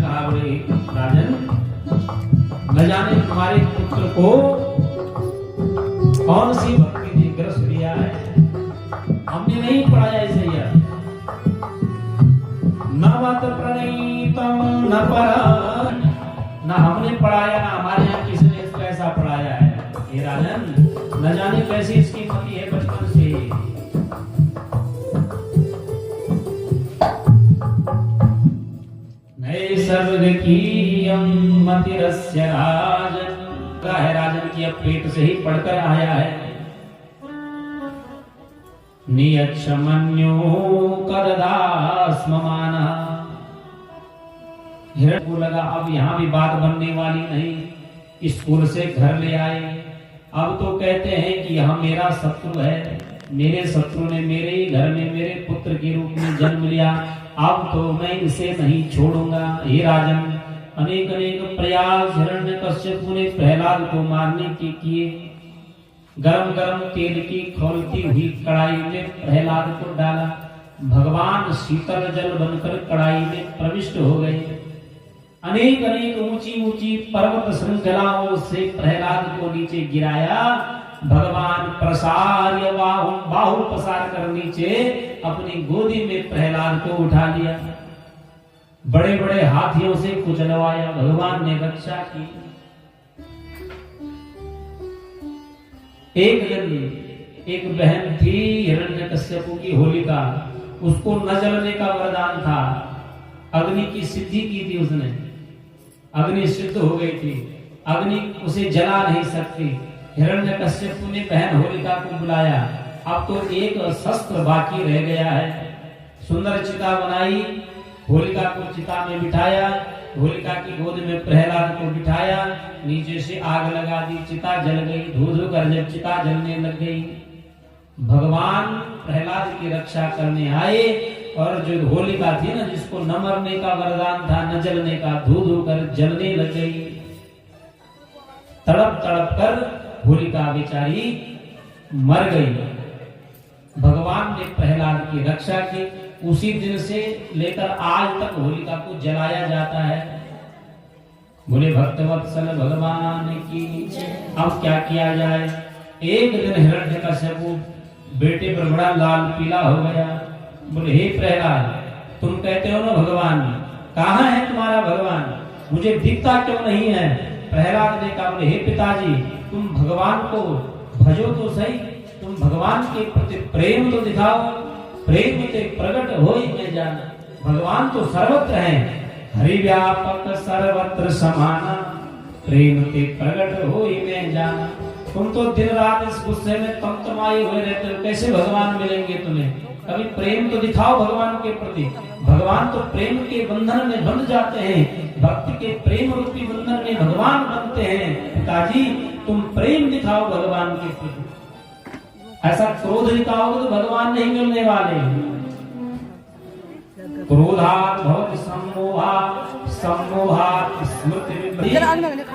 बोले राजन, न जाने तुम्हारे पुत्र को कौन सी भक्ति ने ग्रस लिया है, हमने नहीं पढ़ाया इसे यार। न मत प्रणीतम न पर, न हमने पढ़ाया, न हमारे यहाँ किसी ने इसको ऐसा पढ़ाया है। ये राजन, न जाने कैसी इसकी मति है बचपन से। नए सर्ग की मतिरस्य राजन, का है राजन की अब पेट से ही पढ़कर आया है। नियच्छमन्यो कददास्ममानः, हिरण को लगा अब यहाँ भी बात बनने वाली नहीं, स्कूल से घर ले आए। अब तो कहते हैं कि यह मेरा शत्रु है, मेरे शत्रु ने मेरे ही घर में मेरे पुत्र के रूप में जन्म लिया, अब तो मैं इसे नहीं छोड़ूंगा। हे राजन, अनेक अनेक प्रयास हिरण्यकश्यप ने प्रहलाद को मारने के किए। गरम गरम तेल की खौलती हुई कड़ाई में प्रहलाद को डाला, भगवान शीतल जल बनकर कड़ाई में प्रविष्ट हो गए। अनेक अनेक ऊंची ऊंची पर्वत श्रृंखलाओं से प्रहलाद को नीचे गिराया। भगवान प्रसार्य बाहु पसार कर नीचे अपनी गोदी में प्रहलाद को उठा लिया। बड़े बड़े हाथियों से कुचलवाया, भगवान ने रक्षा की। एक दिन एक बहन थी हिरण्यकश्यप की, होलिका, उसको न जलने का वरदान था, अग्नि की सिद्धि की थी उसने, अग्नि सिद्ध हो गई थी, अग्नि उसे जला नहीं सकती। हिरण्यकश्यप ने बहन होलिका को बुलाया, अब तो एक शस्त्र बाकी रह गया है। सुंदर चिता बनाई, होलिका को चिता में बिठाया, होलिका की गोद में प्रहलाद को बिठाया, नीचे से आग लगा दी, चिता जल गई। धू धू कर जब चिता जलने लग गई, भगवान प्रहलाद की रक्षा करने आए, और जो होलिका थी ना, जिसको न मरने का वरदान था, न जलने का, धू धू कर जलने लग गई। तड़प तड़प कर होलिका बेचारी मर गई। भगवान ने प्रहलाद की रक्षा की। उसी दिन से लेकर आज तक होलिका को जलाया जाता है। बोले भक्तवत्सल भगवान की। अब क्या किया जाए? एक दिन हिरण्यकश्यप बेटे पर बड़ा लाल पीला हो गया। बोले हे प्रहलाद, तुम कहते हो ना भगवान, कहाँ है तुम्हारा भगवान, मुझे दिखता क्यों नहीं है? प्रहलाद ने कहा, बोले हे पिताजी, तुम भगवान को भजो तो सही, तुम भगवान के प्रति प्रेम तो दिखाओ, प्रेम ते प्रकट होई में जाना। भगवान तो सर्वत्र है, हरि व्यापक सर्वत्र समाना, प्रेम ते प्रकट होई में जाना। तुम तो दिन रात इस गुस्से में तमतमाए हुए रहते हो, कैसे भगवान मिलेंगे तुम्हें? कभी प्रेम तो दिखाओ भगवान के प्रति। भगवान तो प्रेम के बंधन में बंध जाते हैं, भक्ति के प्रेम रूपी बंधन में भगवान बनते हैं। पिताजी, तुम प्रेम दिखाओ भगवान के प्रति। ऐसा क्रोध दिखाओगे तो भगवान नहीं मिलने वाले। क्रोधात् भवति सम्मोहात्, सम्मोहात् स्मृति विभ्रति।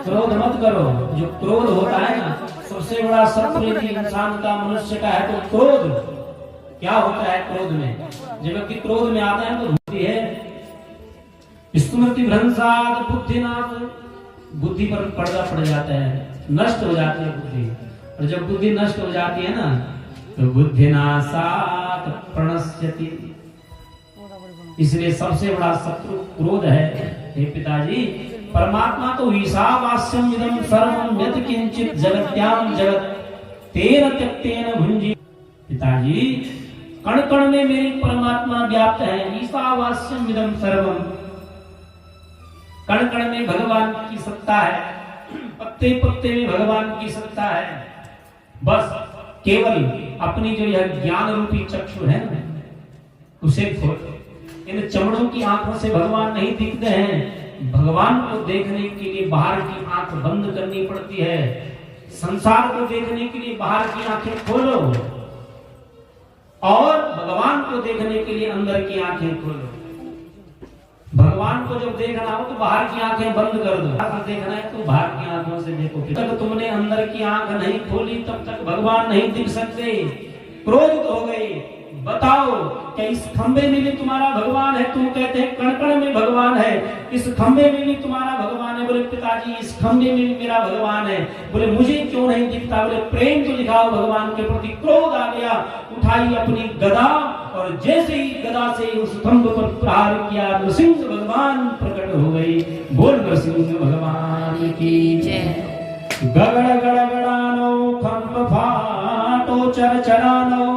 क्रोध मत करो। जो क्रोध होता है ना, सबसे बड़ा शत्रु यदि इंसान का, मनुष्य का है तो क्रोध। क्या होता है क्रोध में? जब व्यक्ति क्रोध में आता है तो होती है स्मृति भ्रंशात् बुद्धिनाश, बुद्धि पर पर्दा पड़ जाता है, नष्ट हो जाती है बुद्धि। और जब बुद्धि नष्ट हो जाती है ना, तो बुद्धिनाशात् प्रणश्यति। इसलिए सबसे बड़ा शत्रु क्रोध है। हे पिताजी, परमात्मा तो ईशावास्यम इदं सर्वं यत् किंचित जगत्याम जगत तेन त्यक्तेन भुंजी। पिताजी, कण कण में मेरी परमात्मा व्याप्त है। ईशावास्यम इदं सर्वम, कण कण में भगवान की सत्ता है, पत्ते पत्ते में भगवान की सत्ता है। बस केवल अपनी जो यह ज्ञान रूपी चक्षु है ना, उसे खोलो। इन चमड़ों की आंखों से भगवान नहीं दिखते हैं। भगवान को देखने के लिए बाहर की आंख बंद करनी पड़ती है। संसार को देखने के लिए बाहर की आंखें खोलो, और भगवान को देखने के लिए अंदर की आंखें खोलो। भगवान को जब देखना हो तो बाहर की आंखें बंद कर दो, अगर देखना है तो बाहर की आंखों से देखो। जब तक तुमने अंदर की आंख नहीं खोली तब तक भगवान नहीं दिख सकते। क्रोधित हो गए, बताओ क्या इस खंबे में भी तुम्हारा भगवान है? तुम कहते हैं कण कण में भगवान है, इस खंबे में भी तुम्हारा भगवान है। बोले पिताजी इस खंबे में भी मेरा भगवान है। बोले मुझे क्यों नहीं दिखता? बोले प्रेम तो दिखाओ भगवान के प्रति। क्रोध आ गया, उठाई अपनी गदा और जैसे ही गदा से उस खंभ पर प्रहार किया, नरसिंह भगवान प्रकट हो गई। बोल नरसिंह भगवान की जय। गगड़ गड़गड़ानो खंभ फाटो चरचरानो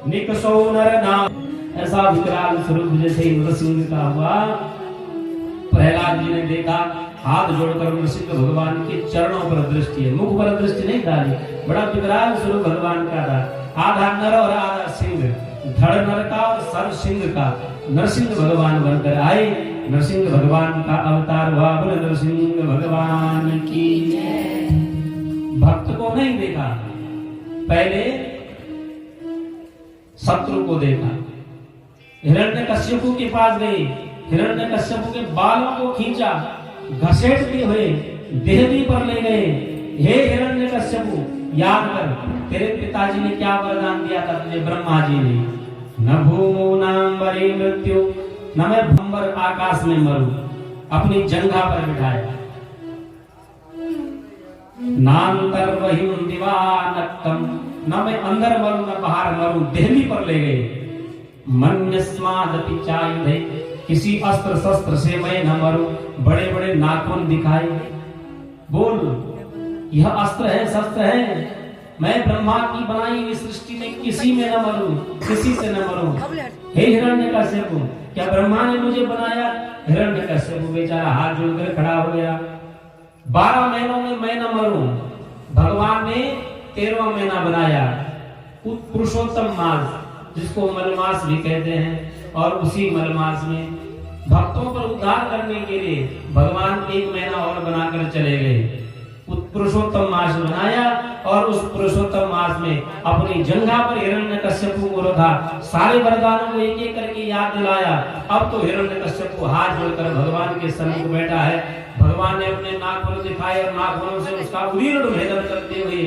निकसो नर नाम। ऐसा विकराल स्वरूप जैसे नरसिंह का हुआ, प्रहलाद जी ने देखा, हाथ जोड़कर नरसिंह भगवान के चरणों पर दृष्टि है, मुख पर दृष्टि नहीं डाली। बड़ा विकराल स्वरूप भगवान का था, आधा नर और आधा सिंह, धड़ नर का और सर सिंह का नरसिंह भगवान बनकर आए। नरसिंह भगवान का अवतार हुआ। बोले नरसिंह भगवान की जय। भक्त को नहीं देखा, पहले शत्रु को देखा। हिरण्यकश्यपु के पास गए, हिरण्यकश्यपु के बालों को खींचा, घसीटते हुए देहरी पर ले गए। हे हिरण्यकश्यपु, याद कर तेरे पिताजी ने क्या वरदान दिया था तुझे? ब्रह्मा जी ने, न भूमो नाम्बरे मृत्यु, न मैं भंबर आकाश में मरूं। अपनी जंघा पर बिठाया, नान्तर वही दिवानक्कम, न मैं अंदर मरूं न बाहर मरूं। दिल्ली पर ले गए। मन्यस्मादपि चायुधे, किसी अस्त्र शस्त्र से मैं न मरूं। बड़े बड़े नाखून दिखाए। बोल यह अस्त्र है, शस्त्र है। मैं ब्रह्मा की बनाई हुई सृष्टि में किसी में न मरूं, किसी से न मरूं। हे हिरण्यकश्यपु, क्या ब्रह्मा ने मुझे बनाया? हिरण्यकश्यपु बेचारा हाथ जोड़कर खड़ा हो गया। 12 महीनों में मैं न मरूं। भगवान ने 13वां महीना बनाया, पुरुषोत्तम मास, जिसको मलमास भी कहते हैं। और उसी मलमास में भक्तों पर उद्धार करने के लिए भगवान 1 महीना और बनाकर चले गए। पुरुषोत्तम मास बनाया और उस पुरुषोत्तम मास में अपनी जंघा पर हिरण्यकश्यपु को रखा। सारे वरदानों को एक एक करके याद दिलाया। अब तो हिरण्यकश्यपु हाथ जोड़कर भगवान के सम्मुख बैठा है। भगवान ने अपने नाखून दिखाए और नाखूनों से उसका उदीर्ण भेदन करते हुए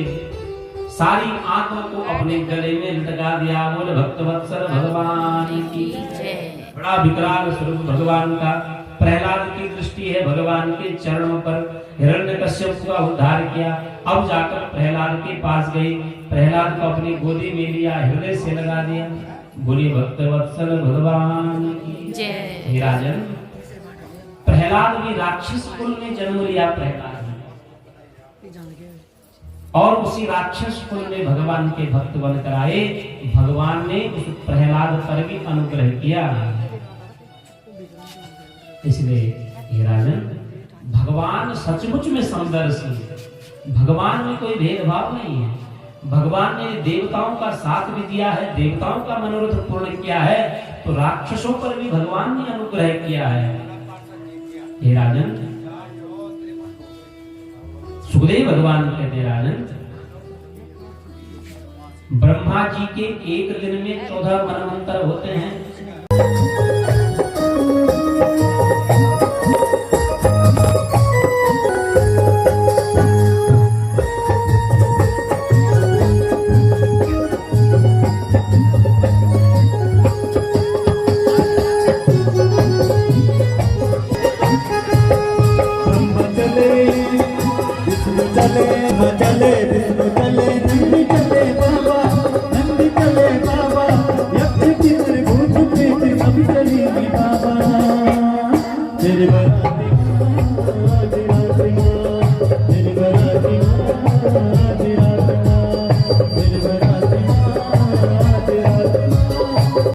सारी आत्मा को अपने गले में लटका दिया। बोले भक्तवत्सल भगवान की जय। बड़ा विकराल स्वरूप भगवान का। प्रहलाद की दृष्टि है भगवान के चरणों पर। हिरण्यकश्यप का उद्धार किया। अब जाकर प्रहलाद के पास गई, प्रहलाद को अपनी गोदी में लिया, हृदय से लगा दिया। बोले भक्तवत्सल भगवान की जय। हे राजन, प्रहलाद भी राक्षस कुल में जन्म लिया। प्रहलाद और उसी राक्षस कुल में भगवान के भक्त बनकर आए। भगवान ने उस प्रहलाद पर भी अनुग्रह किया। इसलिए हे राजन, भगवान सचमुच में समदर्शी। भगवान में कोई भेदभाव नहीं है। भगवान ने देवताओं का साथ भी दिया है, देवताओं का मनोरथ पूर्ण किया है, तो राक्षसों पर भी भगवान ने अनुग्रह किया है। हे राजन, सुखदेव भगवान कहते राजन, ब्रह्मा जी के एक दिन में 14 मनवंतर होते हैं। चले